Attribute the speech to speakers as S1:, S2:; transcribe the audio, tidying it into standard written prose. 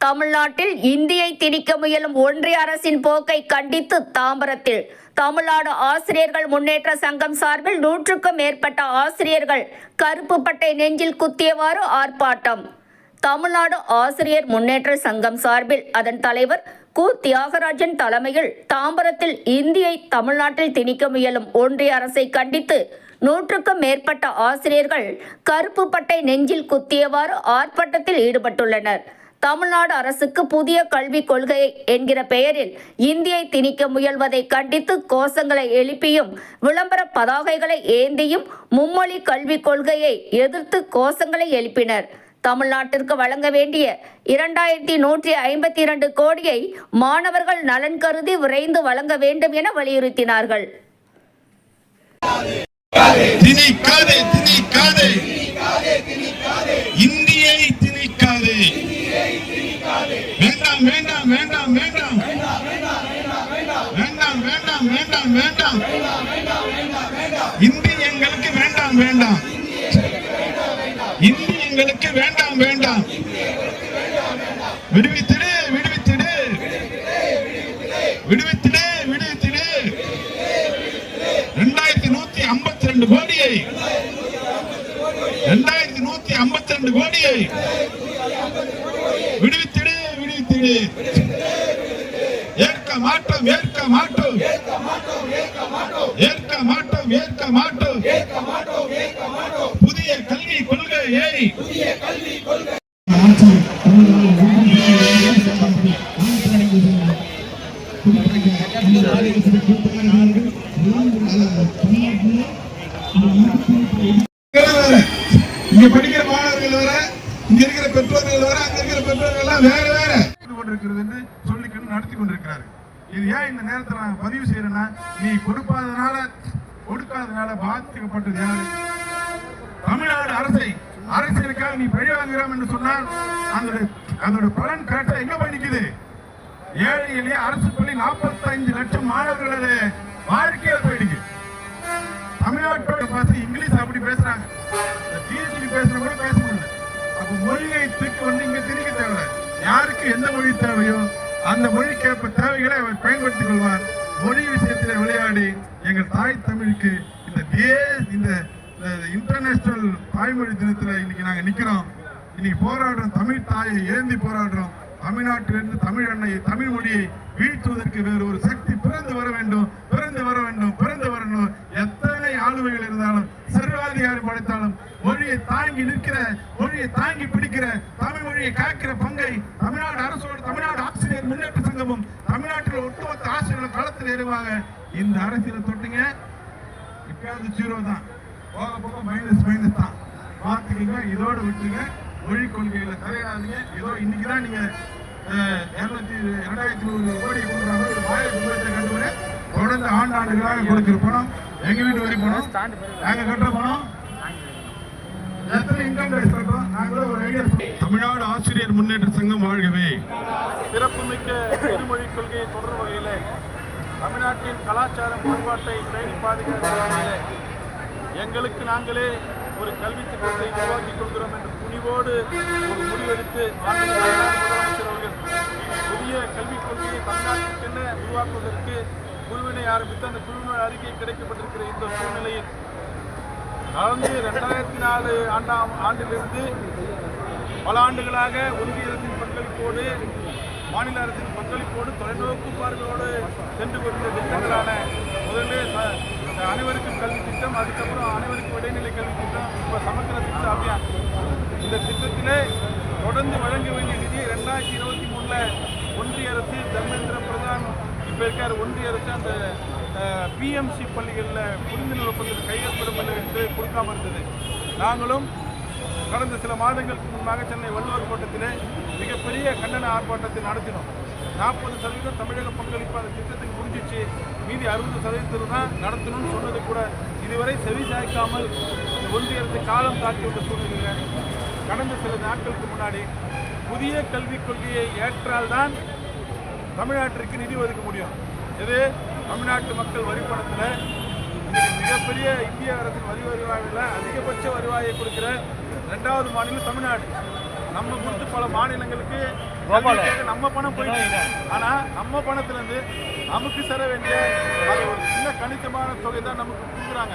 S1: தமிழ்நாட்டில் இந்தியை திணிக்க முயலும் ஒன்றிய அரசின் போக்கை கண்டித்து தாம்பரத்தில் தமிழ்நாடு ஆசிரியர்கள் முன்னேற்ற சங்கம் சார்பில் 100க்கும் மேற்பட்ட ஆசிரியர்கள் கருப்பு பட்டை நெஞ்சில் குத்தியவாறு ஆர்ப்பாட்டம். தமிழ்நாடு ஆசிரியர் முன்னேற்ற சங்கம் சார்பில் அதன் தலைவர் கு. தியாகராஜன் தலைமையில் தாம்பரத்தில் இந்தியை தமிழ்நாட்டில் திணிக்க முயலும் ஒன்றிய அரசை கண்டித்து 100க்கும் மேற்பட்ட ஆசிரியர்கள் கருப்பு பட்டை நெஞ்சில் குத்தியவாறு ஆர்ப்பாட்டத்தில் ஈடுபட்டுள்ளனர். தமிழ்நாடு அரசுக்கு புதிய கல்விக் கொள்கை என்கிற பெயரில் இந்தியை திணிக்க முயல்வதை கண்டித்து கோஷங்களை எழுப்பியும் விளம்பர பதாகைகளை ஏந்தியும் மும்மொழி கல்விக் கொள்கையை எதிர்த்து கோஷங்களை எழுப்பினர். தமிழ்நாட்டிற்கு வழங்க வேண்டிய 2152 கோடியை மாணவர்கள் நலன் கருதி விரைந்து வழங்க வேண்டும் என வலியுறுத்தினார்கள்.
S2: இந்தியை திணிக்காதே, வேண்டாம் வேண்டாம் வேண்டாம் வேண்டாம் வேண்டாம் வேண்டாம் வேண்டாம் வேண்டாம், இந்தி எங்களுக்கு வேண்டாம் வேண்டாம், இந்தி எங்களுக்கு வேண்டாம் வேண்டாம், விடுவித்திடு விடுவித்திடு விடுவித்திடு விடுவித்திடு 2152 கோடியை 2152 கோடியை விடுவித்திடு விடுவித்திடு. ஏற்க மாட்டோம் ஏற்க மாட்டோம் ஏற்க மாட்டோம் ஏற்க மாட்டோம். புதிய கல்விக் கொள்கையை இங்க படிக்கிற மாணவர்கள் வேற, இங்க இருக்கிற பெற்றோர்கள் வேற, அங்க இருக்கிற பெற்றோர்கள் எல்லாம் வேற வேற கொண்டிருக்கிறது என்று சொல்லிக்கொண்டு நடத்தி கொண்டிருக்கிறார்கள். இது ஏன் இந்த நேரத்தில் நான் பதிவு செய்யறேன்னா, நீ கொடுக்காதனால பாதிக்கப்பட்டது யாரு? தமிழ்நாடு அரசியலுக்காக நீ பழி வாங்குகிறோம் என்று சொன்னால் அதோட பலன் கரெக்டா எங்க போய் நிக்குது? ஏழை எளிய அரசு பள்ளி 45 லட்சம் மாணவர்களோட வாழ்க்கையில போயிடுச்சு. தமிழ்நாட்டோட பார்த்து இங்கிலீஷ் அப்படி பேசுறாங்க, பிஹெச்டி பேசுறவங்க கூட பேச முடியல. அப்ப மொழியை தூக்கி வந்து இங்க திணிக்க தேவை. யாருக்கு எந்த மொழி தேவையோ அந்த மொழிக்கேற்ப தேவைகளை அவர் பயன்படுத்திக் கொள்வார். மொழி விஷயத்தில் விளையாடி எங்கள் தாய் தமிழுக்கு இந்த இன்டர்நேஷனல் தாய்மொழி தினத்துல இன்னைக்கு நாங்க நிக்கிறோம். இன்னைக்கு போராடுறோம், தமிழ் தாயை ஏந்தி போராடுறோம். தமிழ்நாட்டிலிருந்து தமிழ் அன்னையை தமிழ் மொழியை வீழ்த்துவதற்கு வேறு ஒரு சக்தி பிறந்து வர வேண்டும், பிறந்து வர வேண்டும், பிறந்து வரணும். எத்தனை ஆளுமைகள் இருந்தாலும், சர்வாதிகாரி படைத்தாலும், மொழியை தாங்கி நிற்கிற, மொழியை தாங்கி பிடிக்கிற, தமிழ் மொழியை காக்கிற பங்கை தமிழ்நாடு அரசோடு தமிழ்நாடு ஆசிரியர் முன்னேற்ற சங்கமும் தமிழ்நாட்டில் ஒட்டுமொத்த ஆசிரியர்கள் களத்தில் ஏறுவாங்க. இந்த அரசியலை தொட்டுங்க, இப்பயாவது 0 தான், போக போக மைனஸ் தான் பார்த்துக்கீங்க. இதோடு விட்டுங்க, மொழி கொள்கைகளை தலையிடாதீங்க. ஏதோ இன்னைக்குதான் நீங்க 200 கோடி கொடுக்குறாங்க, ஒரு வாயை கண்டுபிடி. தொடர்ந்து ஆண்டாண்டுகளாக கொடுக்கிற பணம், எங்க வீட்டு வரி பணம், நாங்க கட்டுற பணம், எத்தனை இன்கம் டேக்ஸ் கட்டுறோம், நாங்களும் ஒரு ஐடியா. தமிழ்நாடு ஆசிரியர் முன்னேற்ற சங்கம் வாழ்கவே.
S3: சிறப்புமிக்க இருமொழி கொள்கையை தொடர் வகையில் தமிழ்நாட்டின் கலாச்சாரம் பண்பாட்டை பேணி பாதுகாக்கிற வகையில் எங்களுக்கு நாங்களே ஒரு கல்வி திட்டத்தை உருவாக்கி கொள்கிறோம் என்ற துணிவோடு ஒரு முடிவெடுத்து முதலமைச்சர் அவர்கள் புதிய கல்விக் கொள்கையை தமிழ்நாட்டுக்கென உருவாக்குவதற்கு குழுவினை ஆரம்பித்து அந்த குழுவினர் அறிக்கை கிடைக்கப்பட்டிருக்கிற இந்த சூழ்நிலையில் கடந்த 2004 ஆண்டிலிருந்து பல ஆண்டுகளாக ஒன்றிய அரசின் பங்களிப்போடு, மாநில அரசின் பங்களிப்போடு, தொலைநோக்கு பார்வையோடு சென்று கொண்ட திட்டங்களான முதலில் அனைவருக்கும் கல்வி திட்டம், அதுக்கப்புறம் அனைவருக்கும் இடைநிலை கல்வி திட்டம், இப்போ சமக்கிர சிக்ஷா அபியான். இந்த திட்டத்திலே தொடர்ந்து வழங்க வேண்டிய நிதியை 2023 ஒன்றிய அரசு தர்மேந்திர பிரதான் இப்போ இருக்கார். ஒன்றிய அரசு அந்த பிஎம்சி பள்ளிகளில் புரிந்துணர்வு ஒப்பந்தத்தில் கையெழுத்திடப்படவில்லை என்று கொடுக்காம இருந்தது. நாங்களும் கடந்த சில மாதங்களுக்கு முன்பாக சென்னை வள்ளுவர் கோட்டத்திலே மிகப்பெரிய கண்டன ஆர்ப்பாட்டத்தை நடத்தினோம். 40% தமிழக பங்களிப்பு அந்த திட்டத்துக்கு முடிஞ்சிச்சு, மீதி 60% தான் நடத்தணும்னு சொன்னது கூட இதுவரை செவி சாய்க்காமல் ஒன்றிய அரசு காலம் தாக்கிவிட்ட சூழ்நிலையில் கடந்த சில நாட்களுக்கு முன்னாடி புதிய கல்விக் கொள்கையை ஏற்றால்தான் தமிழ்நாட்டிற்கு நிதி ஒதுக்க முடியும். இது தமிழ்நாட்டு மக்கள் வரி பணத்தில் மிகப்பெரிய இந்திய அரசின் வரி வருவாயில் அதிகபட்ச வருவாயை கொடுக்கிற 2வது மாநிலம் தமிழ்நாடு. நம்ம கொடுத்து பல மாநிலங்களுக்கு கல்விக்காக நம்ம பணம் போயிட்டு, ஆனா நம்ம பணத்துல இருந்து நமக்கு சேர வேண்டிய அது ஒரு சின்ன கணிசமான தொகை தான் நமக்கு கொடுக்குறாங்க.